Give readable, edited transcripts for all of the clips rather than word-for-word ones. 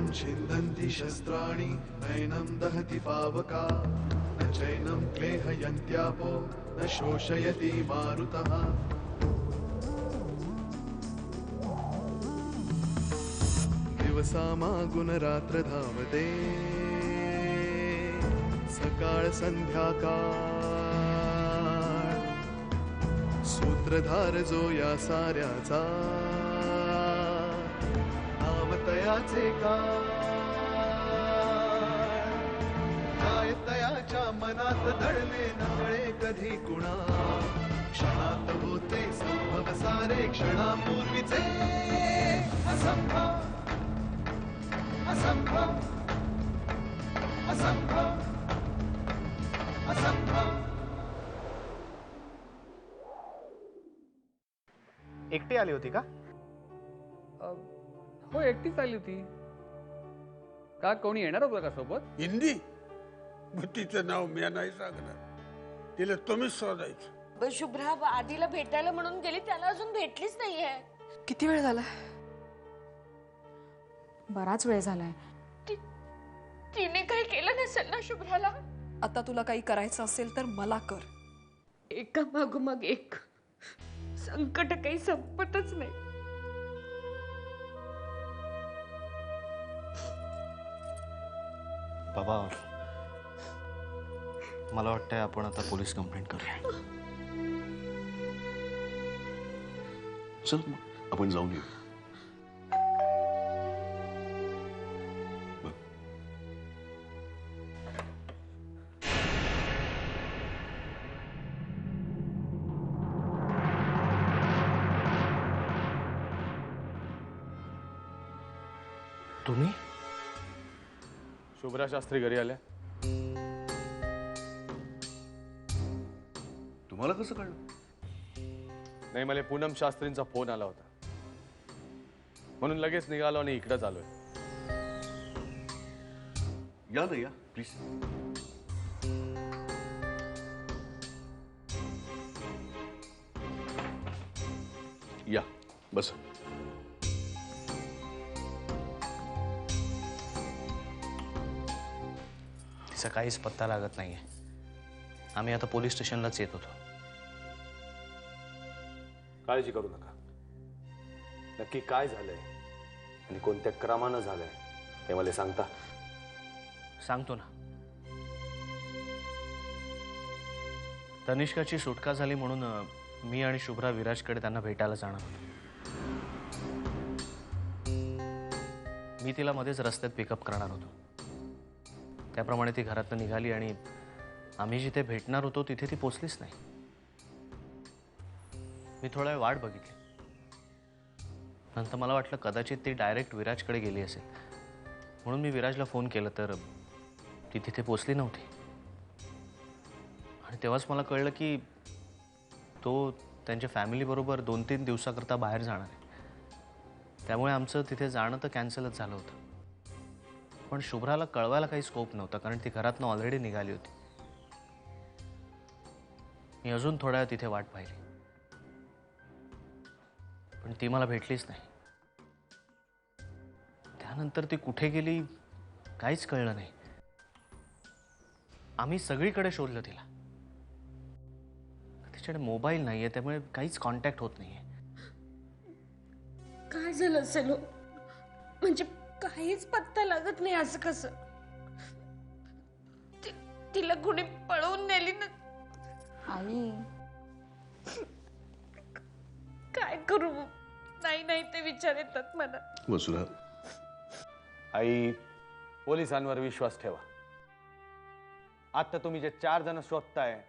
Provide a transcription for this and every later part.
शस्त्रं छिन्दन्ति शस्त्राणि नैनं दहति पावका न चैनं क्लेहयन्त्यापो न शोषयति मारुतः दिवसामागुन रात्र धावते सकाळ संध्याकाळ सूत्रधार जो या साऱ्याचा नावतयाचे काय तयाच्या मनात दडले नकळे कधी कुणा क्षणात होते संभव सारे क्षणापूर्वीचे असंभव असंभव असंभव असंभव. एकटी आली होती का? हो एकटीच आली होती. का कोणी येणार होतं का सोबत? हिंदी मग तिचं नाव मी नाही सांगणार, तिला तुम्हीच शोधायचं. शुभ्रा आधीला भेटायला म्हणून गेली, त्याला अजून भेटलीच नाहीये. किती वेळ झालाय? बराच वेळ झालाय. तिने काही केलं नसेल ना शुभ्राला? आता तुला काही करायचं असेल तर मला कर. एका मागोमाग एक संकट काही संपतच नाही. बाबा मला वाटतंय आपण आता पोलीस कंप्लेंट करूया. चल मग आपण जाऊन येऊ. तुम्ही? शुभ्रा शास्त्री घरी आल्या. तुम्हाला कसं कळलं? नाही, मला पूनम शास्त्रींचा फोन आला होता म्हणून लगेच निघालो आणि इकडेच आलोय. या ना, या प्लीज. या बस. तिचा काहीच पत्ता लागत नाहीये. आम्ही आता पोलीस स्टेशनलाच येत होतो. काळजी करू नका. नक्की काय झालंय आणि कोणत्या क्रमानं झालंय ते मला सांगता? सांगतो ना. तनिष्काची सुटका झाली म्हणून मी आणि शुभ्रा विराजकडे त्यांना भेटायला जाणार होतो. मी तिला मध्येच रस्त्यात पिकअप करणार होतो. त्याप्रमाणे ती घरातून निघाली आणि आम्ही जिथे भेटणार होतो तिथे ती पोचलीच नाही. मी थोडा वेळ वाट बघितली. नंतर मला वाटलं कदाचित ती डायरेक्ट विराजकडे गेली असेल, म्हणून मी विराजला फोन केला तर ती तिथे पोचली नव्हती. आणि तेव्हाच मला कळलं की तो त्यांच्या फॅमिलीबरोबर 2-3 दिवसाकरता बाहेर जाणार आहे. त्यामुळे आमचं तिथे जाणं तर कॅन्सलच झालं होतं. पण शुभ्राला कळवायला काही स्कोप नव्हता, कारण ती घरातनं ऑलरेडी निघाली होती. मी अजून थोड्या वेळ तिथे वाट पाहिली, पण ती मला भेटलीच नाही. त्यानंतर ती कुठे गेली काहीच कळलं नाही. आम्ही सगळीकडे शोधलं तिला. तिच्याकडे मोबाईल नाहीये, त्यामुळे काहीच कॉन्टॅक्ट होत नाहीये. काय झालं असेल? म्हणजे काहीच पत्ता लागत नाही. असं कसं? तिला कुणी पळवून नेली ना? आई काय करू? नाही नाही ते विचार येतात मला. वसुधा, आई, पोलिसांवर विश्वास ठेवा. आता तुम्ही जे 4 जण शोधताय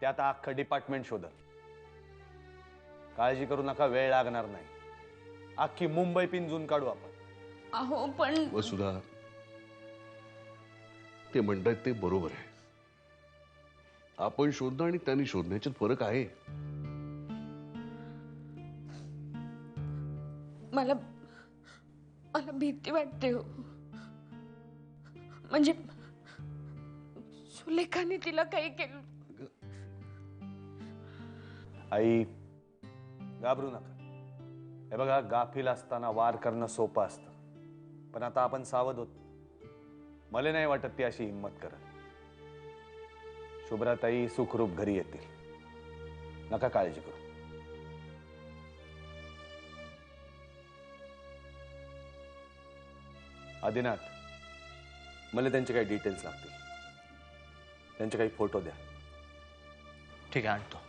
ते आता अख्खं डिपार्टमेंट शोधल. काळजी करू नका, वेळ लागणार नाही. अख्खी मुंबई पिंजून काढू आपण. अहो पण वसुधा, ते म्हणतात ते बरोबर आहे. आपण शोधणं आणि त्यांनी शोधण्याच्यात फरक आहे. मला मला भीती वाटते हो. म्हणजे सुलेखाने तिला काही केलं. आई, घाबरू नका. हे बघा, गाफील असताना वार करणं सोपं असतं, पण आता आपण सावध होत. मला नाही वाटत ती अशी हिंमत करत. शुभ्राताई सुखरूप घरी येतील, नका काळजी करू. आदिनाथ, मला त्यांचे काही डिटेल्स लागतील. त्यांचे काही फोटो द्या. ठीक आहे, आणतो.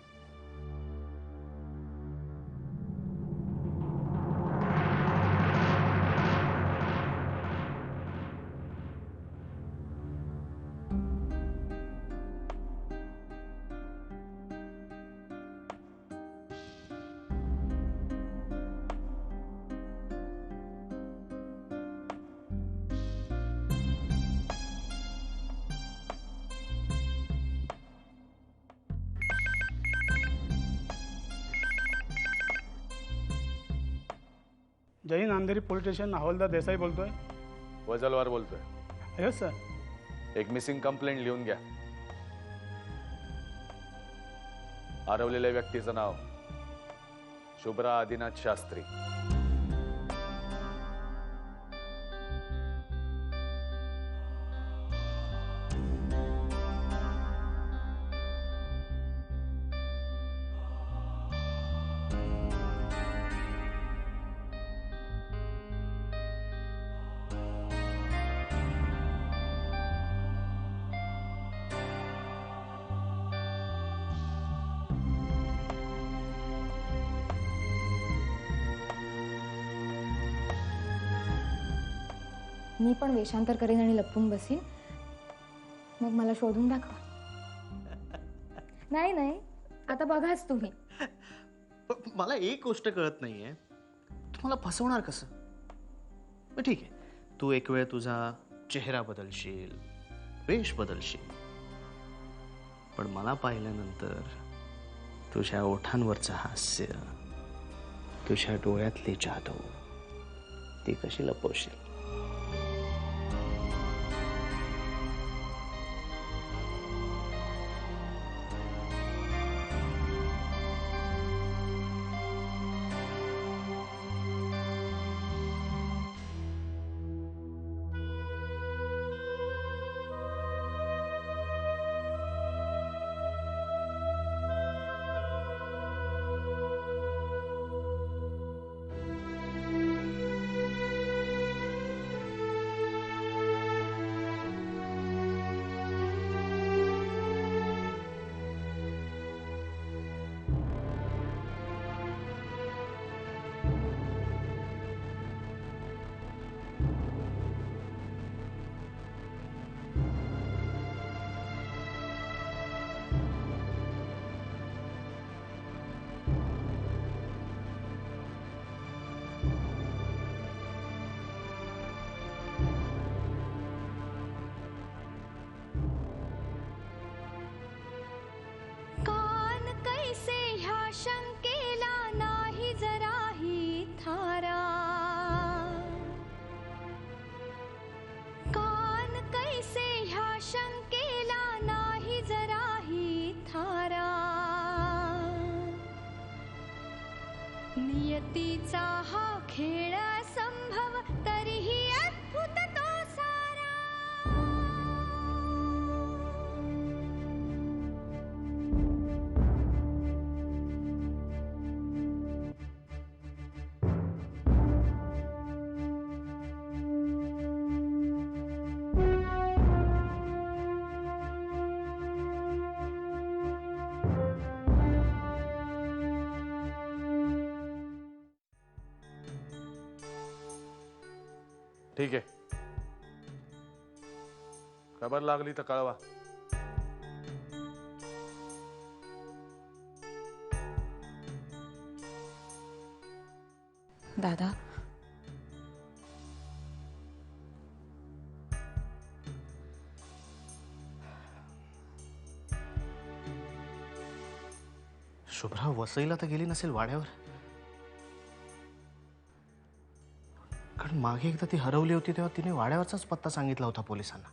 जय हिंद, अंधेरी पोलीस स्टेशन, हवालदार देसाई बोलतोय. वजलवार बोलतोय. Yes sir. एक मिसिंग कंप्लेंट लिहून घ्या. हरवलेल्या व्यक्तीचं नाव शुभ्रा आदिनाथ शास्त्री. मी पण वेषांतर करेन आणि लपून बसीन, मग मला शोधून दाखवा. नाही नाही, आता बघाच तुम्ही. मला एक गोष्ट कळत नाहीये, तुम्हाला फसवणार कसं? मग ठीक आहे, तू एक वेळ तुझा चेहरा बदलशील, वेश बदलशील, पण मला पाहिल्यानंतर तुझ्या ओठांवरचं हास्य, तुझ्या डोळ्यातली जादू, ती कशी लपवशील? शंकेला नाही जराही थारा, कान कैसे ह्या शंकेला नाही जराही थारा. नियतीचा हा खेळ संभव तरीही अद्भुत तो सारा. ठीक आहे, खबर लागली तर कळवा. दादा, शुभ्रा वसईला तर गेली नसेल वाड्यावर? कारण मागे एकदा ती हरवली होती तेव्हा तिने वाड्यावरचाच पत्ता सांगितला होता पोलिसांना.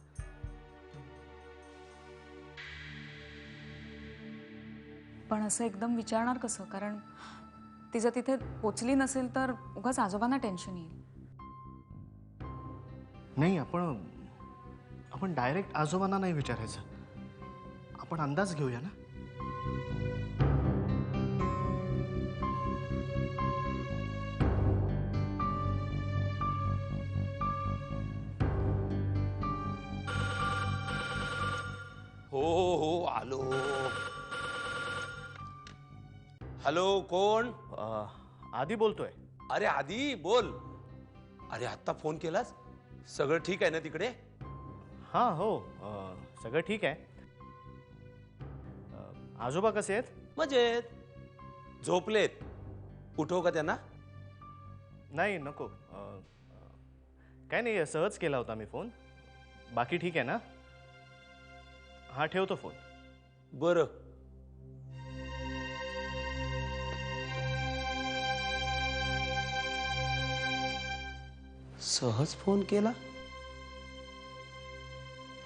पण असं एकदम विचारणार कसं? कारण ती जर तिथे पोचली नसेल तर उगाच आजोबांना टेन्शन येईल. नाही, आपण डायरेक्ट आजोबांना नाही विचारायचं. आपण अंदाज घेऊया ना. हो आलो. हॅलो, कोण? आधी बोलतोय. अरे आधी बोल. अरे आत्ता फोन केलास? सगळं ठीक आहे ना तिकडे? हा, हो, सगळं ठीक आहे. आजोबा कसे आहेत? मजेत. झोपलेत. उठव का त्यांना? नाही, नको. काय नाही, सहज केला होता मी फोन. बाकी ठीक आहे ना? हा, ठेवतो फोन. बरं. सहज फोन केला?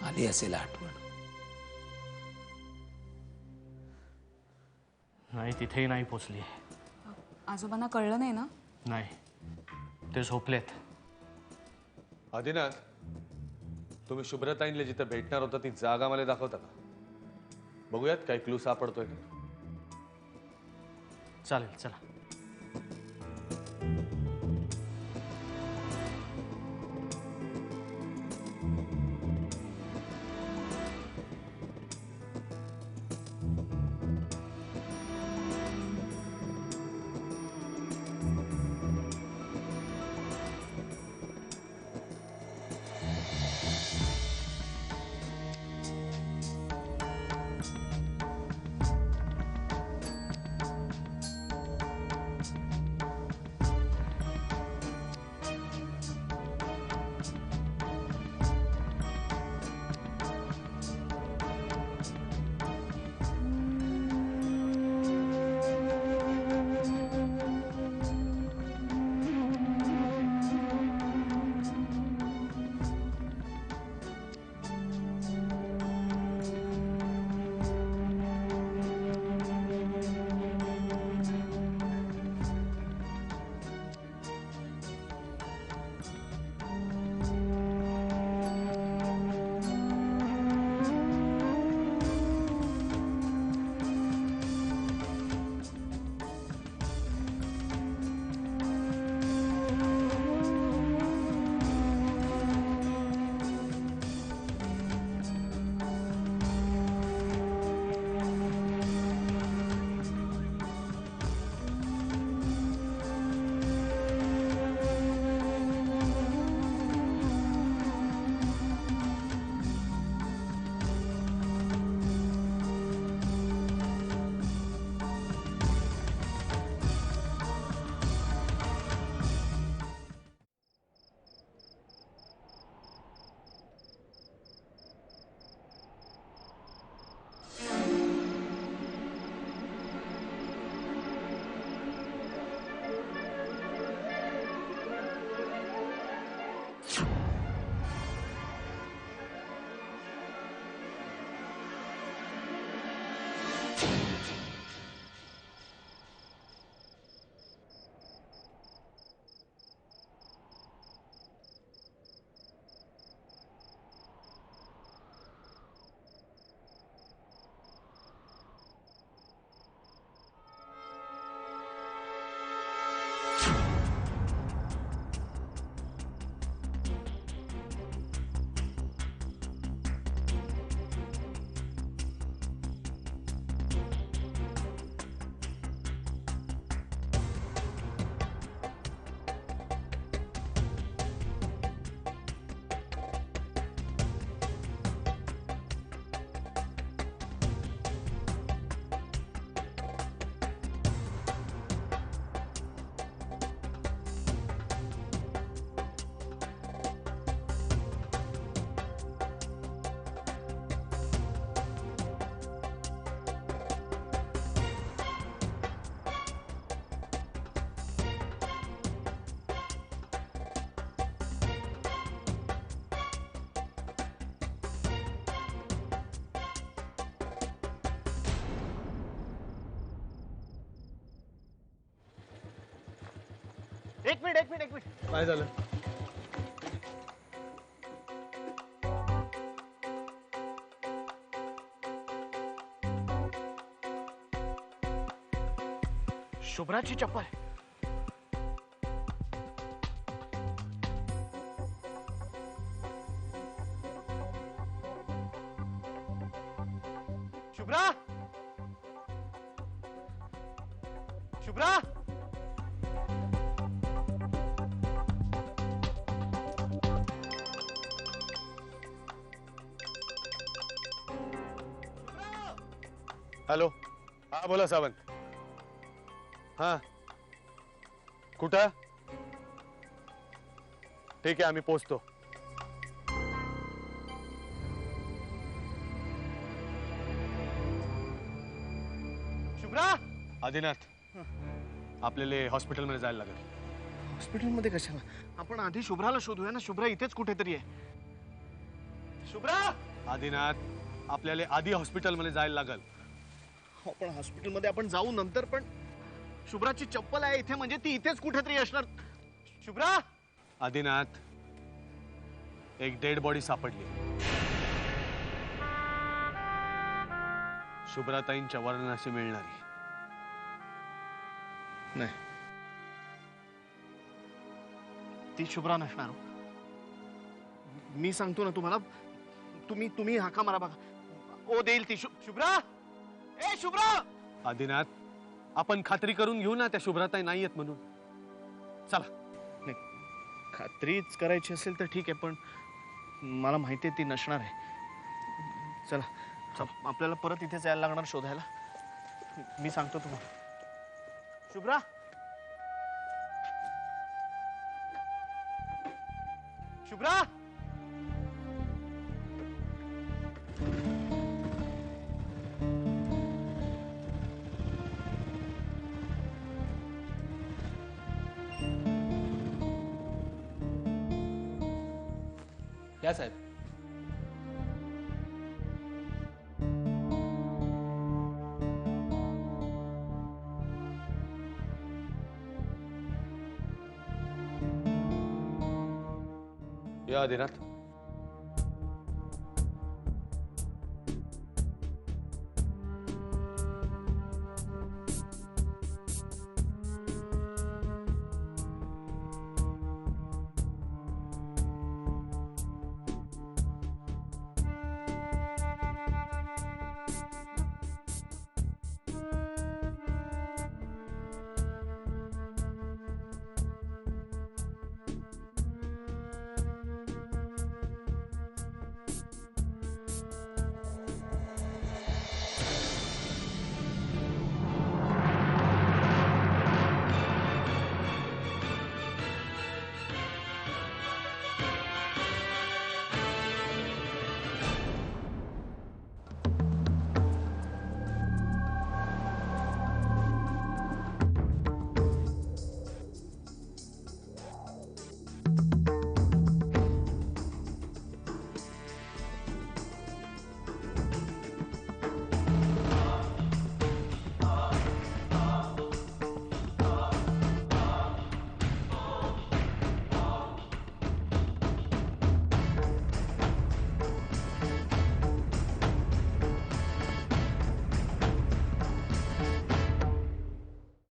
आली असेल आठवण. नाही, तिथेही नाही पोचली. आजोबांना कळलं नाही ना? नाही, ते झोपलेत. आदिनाथ, तुम्ही शुभ्रताईंना जिथं भेटणार होता ती जागा मला दाखवता का? बघूयात काही क्लू सापडतोय का. चालेल, चला. एक मिनिट. काय झालं? शुभ्राची चप्पल. शुभ्रा, शुभ्रा. हॅलो, हा बोला सावंत. हा कुठं? ठीक आहे, आम्ही पोचतो. शुभ्रा, आदिनाथ, आपल्याला हॉस्पिटलमध्ये जायला लागेल. हॉस्पिटलमध्ये कशाला? आपण आधी शुभ्राला शोधूया ना. शुभ्रा इथेच कुठेतरी आहे. शुभ्रा. आदिनाथ, आपल्याला आधी हॉस्पिटलमध्ये जायला लागेल. पण हॉस्पिटलमध्ये आपण जाऊ नंतर, पण शुभ्राची चप्पल आहे इथे, म्हणजे ती इथेच कुठेतरी असणार. शुभ्रा. आदिनाथ, एक डेड बॉडी सापडली. शुभ्राताईंच्या वर्णनाशी मिळणारी नाही, ती शुभ्रा नसणार. मी सांगतो ना तुम्हाला. तुम्ही हाका मारा बघा. ओ देईल ती शुभ्रा. ए शुभ्रा. आदिनाथ, आपण खात्री करून घेऊ ना त्या शुभ्राताई नाहीयेत म्हणून. चला. नाही, खात्रीच करायची असेल तर ठीक आहे, पण मला माहिती आहे ती नसणार आहे. चला, आपल्याला परत इथे जायला लागणार शोधायला. मी सांगतो तुम्हाला. शुभ्रा. शुभ्रा. या साहेब. या आदिनाथ.